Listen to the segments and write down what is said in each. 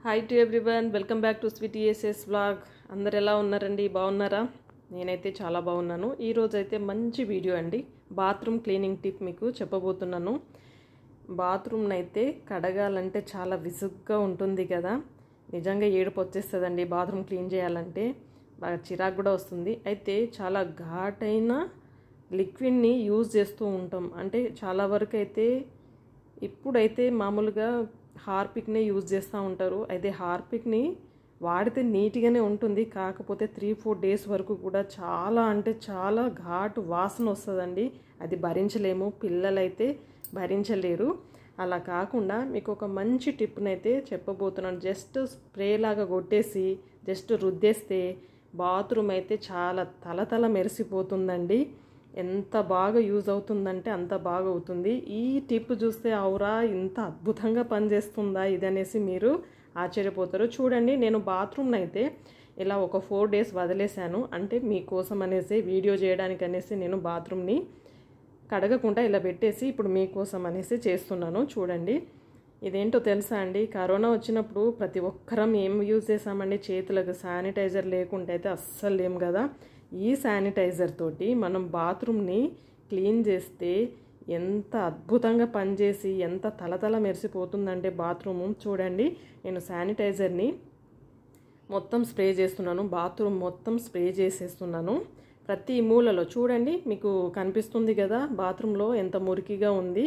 Hi to everyone, welcome back to SweetySS vlog. అందరు ఎలా ఉన్నారండి? బాగున్నారా? నేనైతే చాలా బాగున్నాను. ఈరోజు అయితే మంచి వీడియో అండి. బాత్రూమ్ క్లీనింగ్ టిప్ మీకు చెప్పబోతున్నాను. బాత్రూమ్ని అయితే కడగాలంటే చాలా విసుగ్గా ఉంటుంది కదా, నిజంగా ఏడుపు వచ్చేస్తుందండి. బాత్రూమ్ క్లీన్ చేయాలంటే బాగా చిరాకు కూడా వస్తుంది. అయితే చాలా ఘాటైన లిక్విడ్ని యూజ్ చేస్తూ ఉంటాం. అంటే చాలా వరకు అయితే ఇప్పుడైతే మామూలుగా హార్పిక్నే యూజ్ చేస్తూ ఉంటారు. అయితే హార్పిక్ని వాడితే నీట్గానే ఉంటుంది, కాకపోతే 3-4 డేస్ వరకు కూడా చాలా అంటే చాలా ఘాటు వాసన వస్తుందండి. అది భరించలేము, పిల్లలైతే భరించలేరు. అలా కాకుండా మీకు ఒక మంచి టిప్నైతే చెప్పబోతున్నాను. జస్ట్ స్ప్రే లాగా కొట్టేసి జస్ట్ రుద్దేస్తే బాత్రూమ్ అయితే చాలా తలతల మెరిసిపోతుందండి. ఎంత బాగా యూజ్ అవుతుందంటే అంత బాగా అవుతుంది. ఈ టిప్ చూస్తే అవురా ఇంత అద్భుతంగా పనిచేస్తుందా ఇది అనేసి మీరు ఆశ్చర్యపోతారు. చూడండి, నేను బాత్రూమ్ని అయితే ఇలా ఒక 4 డేస్ వదిలేశాను. అంటే మీకోసం అనేసి వీడియో చేయడానికి అనేసి నేను బాత్రూమ్ని కడగకుండా ఇలా పెట్టేసి ఇప్పుడు మీకోసం అనేసి చేస్తున్నాను. చూడండి, ఇదేంటో తెలుసా అండి, కరోనా వచ్చినప్పుడు ప్రతి ఒక్కరం ఏం యూజ్ చేసామండి? చేతులకు శానిటైజర్ లేకుంటే అయితే అస్సలు లేం కదా. ఈ శానిటైజర్ తోటి మనం బాత్రూమ్ని క్లీన్ చేస్తే ఎంత అద్భుతంగా పనిచేసి ఎంత తలతల మెరిసిపోతుందంటే బాత్రూము. చూడండి, నేను శానిటైజర్ని మొత్తం స్ప్రే చేస్తున్నాను. బాత్రూమ్ మొత్తం స్ప్రే చేసేస్తున్నాను. ప్రతి మూలలో చూడండి, మీకు కనిపిస్తుంది కదా బాత్రూంలో ఎంత మురికిగా ఉంది.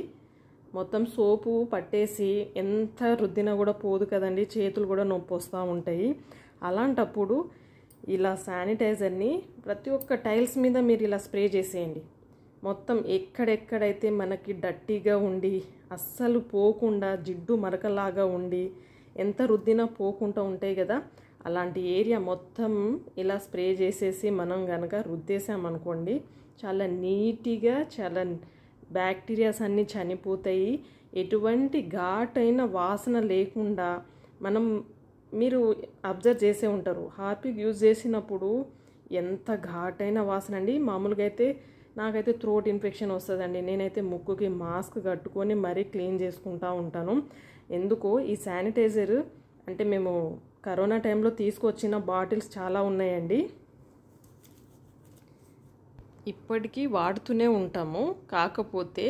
మొత్తం సోపు పట్టేసి ఎంత రుద్దినా కూడా పోదు కదండి, చేతులు కూడా నొప్పి వస్తూ ఉంటాయి. అలాంటప్పుడు ఇలా శానిటైజర్ని ప్రతి ఒక్క టైల్స్ మీద మీరు ఇలా స్ప్రే చేసేయండి. మొత్తం ఎక్కడెక్కడైతే మనకి డర్టీగా ఉండి అస్సలు పోకుండా జిడ్డు మరకలాగా ఉండి ఎంత రుద్దినా పోకుండా ఉంటాయి కదా, అలాంటి ఏరియా మొత్తం ఇలా స్ప్రే చేసేసి మనం కనుక రుద్దేసామనుకోండి, చాలా నీట్గా చాలా బ్యాక్టీరియాస్ అన్నీ చనిపోతాయి. ఎటువంటి ఘాటైన వాసన లేకుండా మీరు అబ్జర్వ్ చేసే ఉంటారు, హార్పిక్ యూజ్ చేసినప్పుడు ఎంత ఘాటైన వాసన అండి. మామూలుగా అయితే నాకైతే థ్రోట్ ఇన్ఫెక్షన్ వస్తుందండి. నేనైతే ముక్కుకి మాస్క్ కట్టుకొని మరీ క్లీన్ చేసుకుంటూ ఉంటాను. ఎందుకో ఈ శానిటైజర్ అంటే మేము కరోనా టైంలో తీసుకొచ్చిన బాటిల్స్ చాలా ఉన్నాయండి, ఇప్పటికీ వాడుతూనే ఉంటాము. కాకపోతే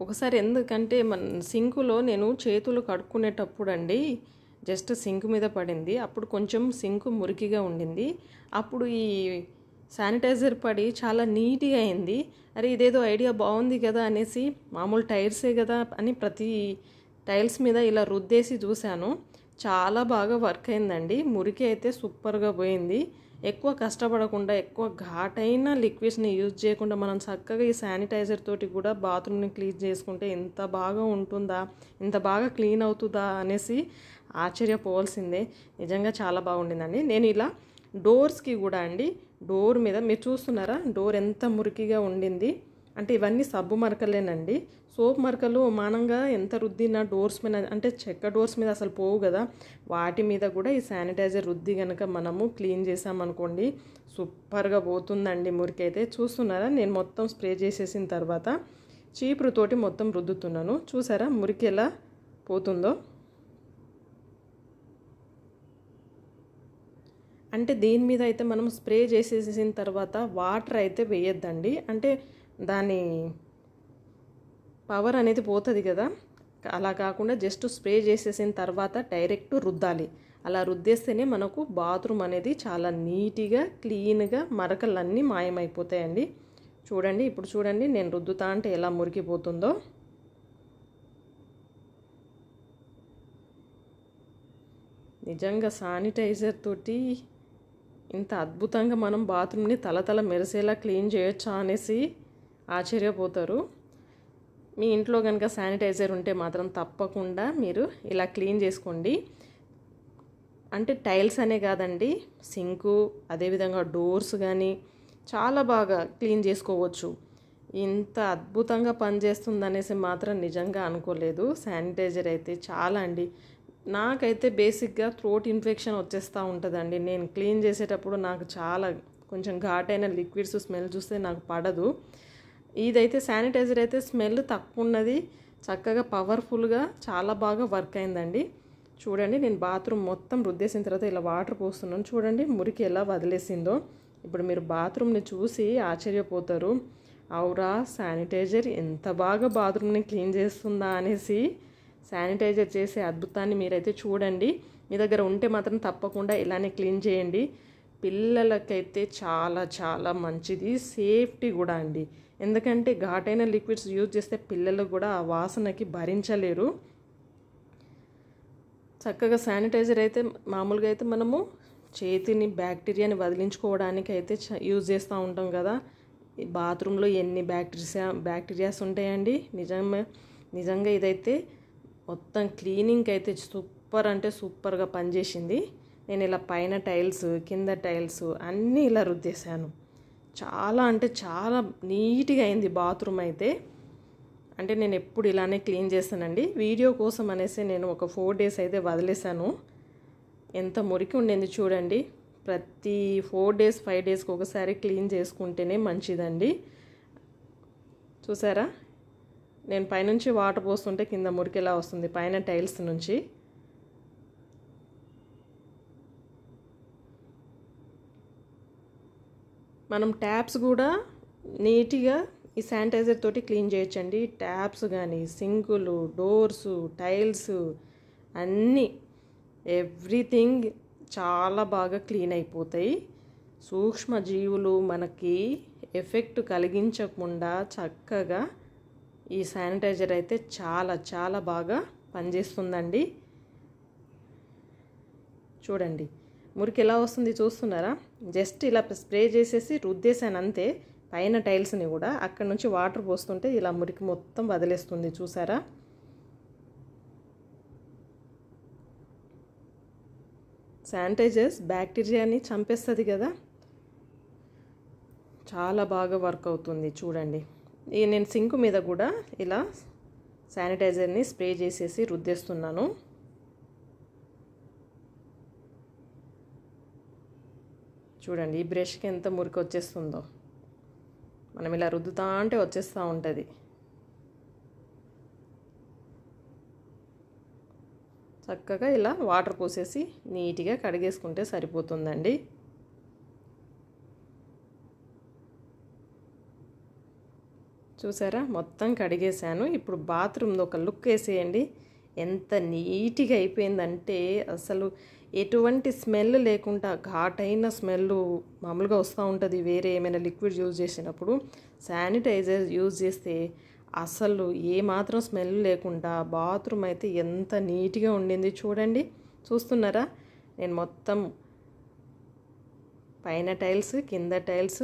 ఒకసారి ఎందుకంటే మన సింకులో నేను చేతులు కడుక్కునేటప్పుడు అండి జస్ట్ సింక్ మీద పడింది. అప్పుడు కొంచెం సింక్ మురికిగా ఉండింది. అప్పుడు ఈ శానిటైజర్ పడి చాలా నీట్గా అయింది. అరే ఇదేదో ఐడియా బాగుంది కదా అనేసి మామూలు టైర్సే కదా అని ప్రతి టైల్స్ మీద ఇలా రుద్దేసి చూశాను. చాలా బాగా వర్క్ అయిందండి. మురికి అయితే సూపర్గా పోయింది. ఎక్కువ కష్టపడకుండా ఎక్కువ ఘాటైన లిక్విడ్స్ని యూజ్ చేయకుండా మనం చక్కగా ఈ శానిటైజర్ తోటి కూడా బాత్రూమ్ని క్లీన్ చేసుకుంటే ఎంత బాగా ఉంటుందా, ఎంత బాగా క్లీన్ అవుతుందా అనేసి ఆశ్చర్యపోవాల్సిందే. నిజంగా చాలా బాగుండిందండి. నేను ఇలా డోర్స్కి కూడా అండి, డోర్ మీద మీరు చూస్తున్నారా డోర్ ఎంత మురికిగా ఉండింది అంటే ఇవన్నీ సబ్బు మరకలేనండి. సోప్ మరకలు మానంగా ఎంత రుద్దినా డోర్స్ మీద అంటే చెక్క డోర్స్ మీద అసలు పోవు కదా, వాటి మీద కూడా ఈ శానిటైజర్ రుద్ది కనుక మనము క్లీన్ చేసామనుకోండి సూపర్గా పోతుందండి మురికి అయితే. చూస్తున్నారా, నేను మొత్తం స్ప్రే చేసేసిన తర్వాత చీపురుతోటి మొత్తం రుద్దుతున్నాను. చూసారా మురికి ఎలా పోతుందో. అంటే దీని మీద అయితే మనం స్ప్రే చేసేసిన తర్వాత వాటర్ అయితే వేయొద్దండి. అంటే దాని పవర్ అనేది పోతుంది కదా, అలా కాకుండా జస్ట్ స్ప్రే చేసేసిన తర్వాత డైరెక్ట్ రుద్దాలి. అలా రుద్దేస్తేనే మనకు బాత్రూమ్ అనేది చాలా నీట్గా క్లీన్గా మరకలన్నీ మాయమైపోతాయండి. చూడండి, ఇప్పుడు చూడండి నేను రుద్దుతా అంటే ఎలా మురికిపోతుందో. నిజంగా శానిటైజర్ తోటి ఇంత అద్భుతంగా మనం బాత్రూమ్ని తలతల మెరిసేలా క్లీన్ చేయొచ్చా అనేసి ఆశ్చర్యపోతారు. మీ ఇంట్లో కనుక శానిటైజర్ ఉంటే మాత్రం తప్పకుండా మీరు ఇలా క్లీన్ చేసుకోండి. అంటే టైల్స్ అనే కాదండి, సింకు అదేవిధంగా డోర్స్ కానీ చాలా బాగా క్లీన్ చేసుకోవచ్చు. ఇంత అద్భుతంగా పనిచేస్తుంది అనేసి మాత్రం నిజంగా అనుకోలేదు. శానిటైజర్ అయితే చాలా అండి. నాకైతే బేసిక్గా థ్రోట్ ఇన్ఫెక్షన్ వచ్చేస్తూ ఉంటుందండి. నేను క్లీన్ చేసేటప్పుడు నాకు చాలా కొంచెం ఘాటైన లిక్విడ్స్ స్మెల్ చూస్తే నాకు పడదు. ఇదైతే శానిటైజర్ అయితే స్మెల్ తక్కువ ఉన్నది, చక్కగా పవర్ఫుల్గా చాలా బాగా వర్క్ అయిందండి. చూడండి నేను బాత్రూమ్ మొత్తం రుద్దేసిన తర్వాత ఇలా వాటర్ పోస్తున్నాను. చూడండి మురికి ఎలా వదిలేసిందో. ఇప్పుడు మీరు బాత్రూమ్ని చూసి ఆశ్చర్యపోతారు. అవురా శానిటైజర్ ఎంత బాగా బాత్రూమ్ని క్లీన్ చేస్తుందా అనేసి. శానిటైజర్ చేసే అద్భుతాన్ని మీరైతే చూడండి. మీ దగ్గర ఉంటే మాత్రం తప్పకుండా ఇలానే క్లీన్ చేయండి. పిల్లలకైతే చాలా చాలా మంచిది, సేఫ్టీ కూడా అండి. ఎందుకంటే ఘాటైన లిక్విడ్స్ యూజ్ చేస్తే పిల్లలు కూడా ఆ వాసనకి భరించలేరు. చక్కగా శానిటైజర్ అయితే మామూలుగా అయితే మనము చేతిని బ్యాక్టీరియాని వదిలించుకోవడానికి అయితే యూజ్ చేస్తూ ఉంటాం కదా. బాత్రూంలో ఎన్ని బ్యాక్టీరియాస్ ఉంటాయండి. నిజంగా ఇదైతే మొత్తం క్లీనింగ్కి అయితే సూపర్ అంటే సూపర్గా పనిచేసింది. నేను ఇలా పైన టైల్స్ కింద టైల్స్ అన్నీ ఇలా రుద్దేశాను. చాలా అంటే చాలా నీట్గా అయింది బాత్రూమ్ అయితే. అంటే నేను ఎప్పుడు ఇలానే క్లీన్ చేస్తానండి. వీడియో కోసం అనేసి నేను ఒక 4 days అయితే వదిలేశాను. ఎంత మురికి ఉండింది చూడండి. ప్రతి 4 days 5 daysకి ఒకసారి క్లీన్ చేసుకుంటేనే మంచిదండి. చూసారా నేను పైనుంచి వాటర్ పోస్తుంటే కింద మురికి ఎలా వస్తుంది పైన టైల్స్ నుంచి. మనం ట్యాప్స్ కూడా నీట్గా ఈ శానిటైజర్ తోటి క్లీన్ చేయొచ్చండి. ట్యాప్స్ కానీ సింకులు, డోర్సు, టైల్స్ అన్నీ ఎవ్రీథింగ్ చాలా బాగా క్లీన్ అయిపోతాయి. సూక్ష్మజీవులు మనకి ఎఫెక్ట్ కలిగించకుండా చక్కగా ఈ శానిటైజర్ అయితే చాలా చాలా బాగా పనిచేస్తుందండి. చూడండి మురికి ఎలా వస్తుంది చూస్తున్నారా. జస్ట్ ఇలా స్ప్రే చేసేసి రుద్దేశాను అంతే. పైన టైల్స్ని కూడా అక్కడ నుంచి వాటర్ పోస్తుంటే ఇలా మురికి మొత్తం వదిలేస్తుంది చూసారా. శానిటైజర్స్ బ్యాక్టీరియాని చంపేస్తుంది కదా. చాలా బాగా వర్క్ అవుతుంది చూడండి. నేను సింక్ మీద కూడా ఇలా శానిటైజర్ని స్ప్రే చేసేసి రుద్దేస్తున్నాను. చూడండి ఈ బ్రష్కి ఎంత మురికి వచ్చేస్తుందో. మనం ఇలా రుద్దుతా అంటే వచ్చేస్తూ ఉంటుంది. చక్కగా ఇలా వాటర్ పోసేసి నీట్గా కడిగేసుకుంటే సరిపోతుందండి. చూసారా మొత్తం కడిగేసాను. ఇప్పుడు బాత్రూమ్లో ఒక లుక్ వేసేయండి. ఎంత నీట్గా అయిపోయిందంటే అసలు ఎటువంటి స్మెల్ లేకుండా ఘాటైన స్మెల్ మామూలుగా వస్తూ ఉంటుంది వేరే ఏమైనా లిక్విడ్ యూజ్ చేసినప్పుడు. శానిటైజర్ యూజ్ చేస్తే అసలు ఏమాత్రం స్మెల్ లేకుండా బాత్రూమ్ అయితే ఎంత నీట్గా ఉండింది చూడండి. చూస్తున్నారా నేను మొత్తం పైన టైల్స్ కింద టైల్స్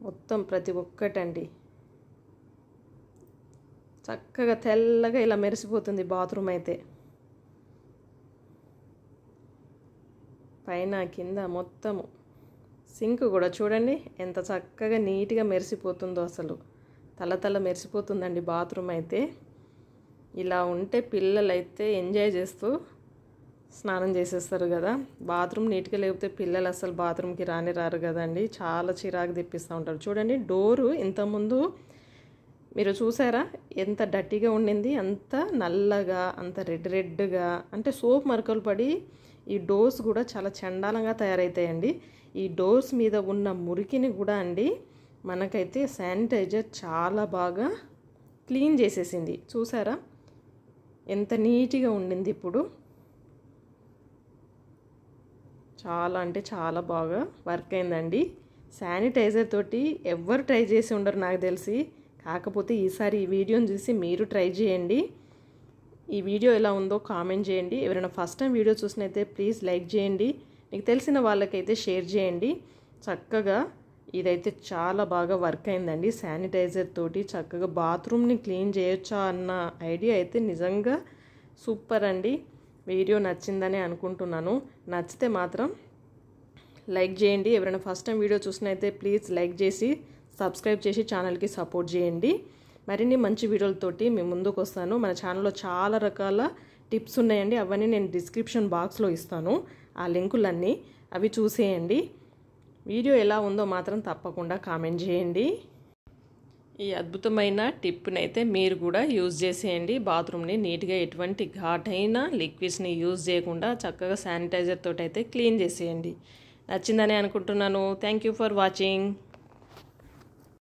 మొత్తం ప్రతి ఒక్కటండి చక్కగా తెల్లగా ఇలా మెరిసిపోతుంది బాత్రూమ్ అయితే. పైన కింద మొత్తము సింక్ కూడా చూడండి ఎంత చక్కగా నీట్గా మెరిసిపోతుందో. అసలు తల మెరిసిపోతుందండి బాత్రూమ్ అయితే. ఇలా ఉంటే పిల్లలైతే ఎంజాయ్ చేస్తూ స్నానం చేసేస్తారు కదా. బాత్రూమ్ నీట్గా లేకపోతే పిల్లలు అసలు బాత్రూమ్కి రారు కదండి. చాలా చిరాకు తెప్పిస్తూ ఉంటారు. చూడండి డోరు ఇంతకుముందు మీరు చూసారా ఎంత డర్టీగా ఉండింది. అంత నల్లగా అంత రెడ్గా అంటే సోప్ మరకలు పడి ఈ డోర్స్ కూడా చాలా చండాలంగా తయారవుతాయండి. ఈ డోర్స్ మీద ఉన్న మురికిని కూడా అండి మనకైతే శానిటైజర్ చాలా బాగా క్లీన్ చేసేసింది. చూసారా ఎంత నీట్గా ఉండింది. ఇప్పుడు చాలా అంటే చాలా బాగా వర్క్ అయిందండి. శానిటైజర్ తోటి ఎవరు ట్రై చేసి ఉండరు నాకు తెలిసి. కాకపోతే ఈసారి ఈ వీడియోని చూసి మీరు ట్రై చేయండి. ఈ వీడియో ఎలా ఉందో కామెంట్ చేయండి. ఎవరైనా ఫస్ట్ టైం వీడియో చూసినైతే ప్లీజ్ లైక్ చేయండి. మీకు తెలిసిన వాళ్ళకైతే షేర్ చేయండి. చక్కగా ఇదైతే చాలా బాగా వర్క్ అయిందండి. శానిటైజర్ తోటి చక్కగా బాత్రూమ్ని క్లీన్ చేయొచ్చా అన్న ఐడియా అయితే నిజంగా సూపర్ అండి. వీడియో నచ్చిందని అనుకుంటున్నాను. నచ్చితే మాత్రం లైక్ చేయండి. ఎవరైనా ఫస్ట్ టైం వీడియో చూసినైతే ప్లీజ్ లైక్ చేసి సబ్స్క్రైబ్ చేసి ఛానల్కి సపోర్ట్ చేయండి. మరిన్ని మంచి వీడియోలతోటి మేము ముందుకు వస్తాను. మన ఛానల్లో చాలా రకాల టిప్స్ ఉన్నాయండి. అవన్నీ నేను డిస్క్రిప్షన్ బాక్స్లో ఇస్తాను. ఆ లింకులన్నీ అవి చూసేయండి. వీడియో ఎలా ఉందో మాత్రం తప్పకుండా కామెంట్ చేయండి. ఈ అద్భుతమైన టిప్ని అయితే మీరు కూడా యూజ్ చేసేయండి. బాత్రూమ్ని నీట్గా ఎటువంటి ఘాటైన లిక్విడ్స్ని యూజ్ చేయకుండా చక్కగా శానిటైజర్ తోటి అయితే క్లీన్ చేసేయండి. నచ్చిందని అనుకుంటున్నాను. Thank you for watching.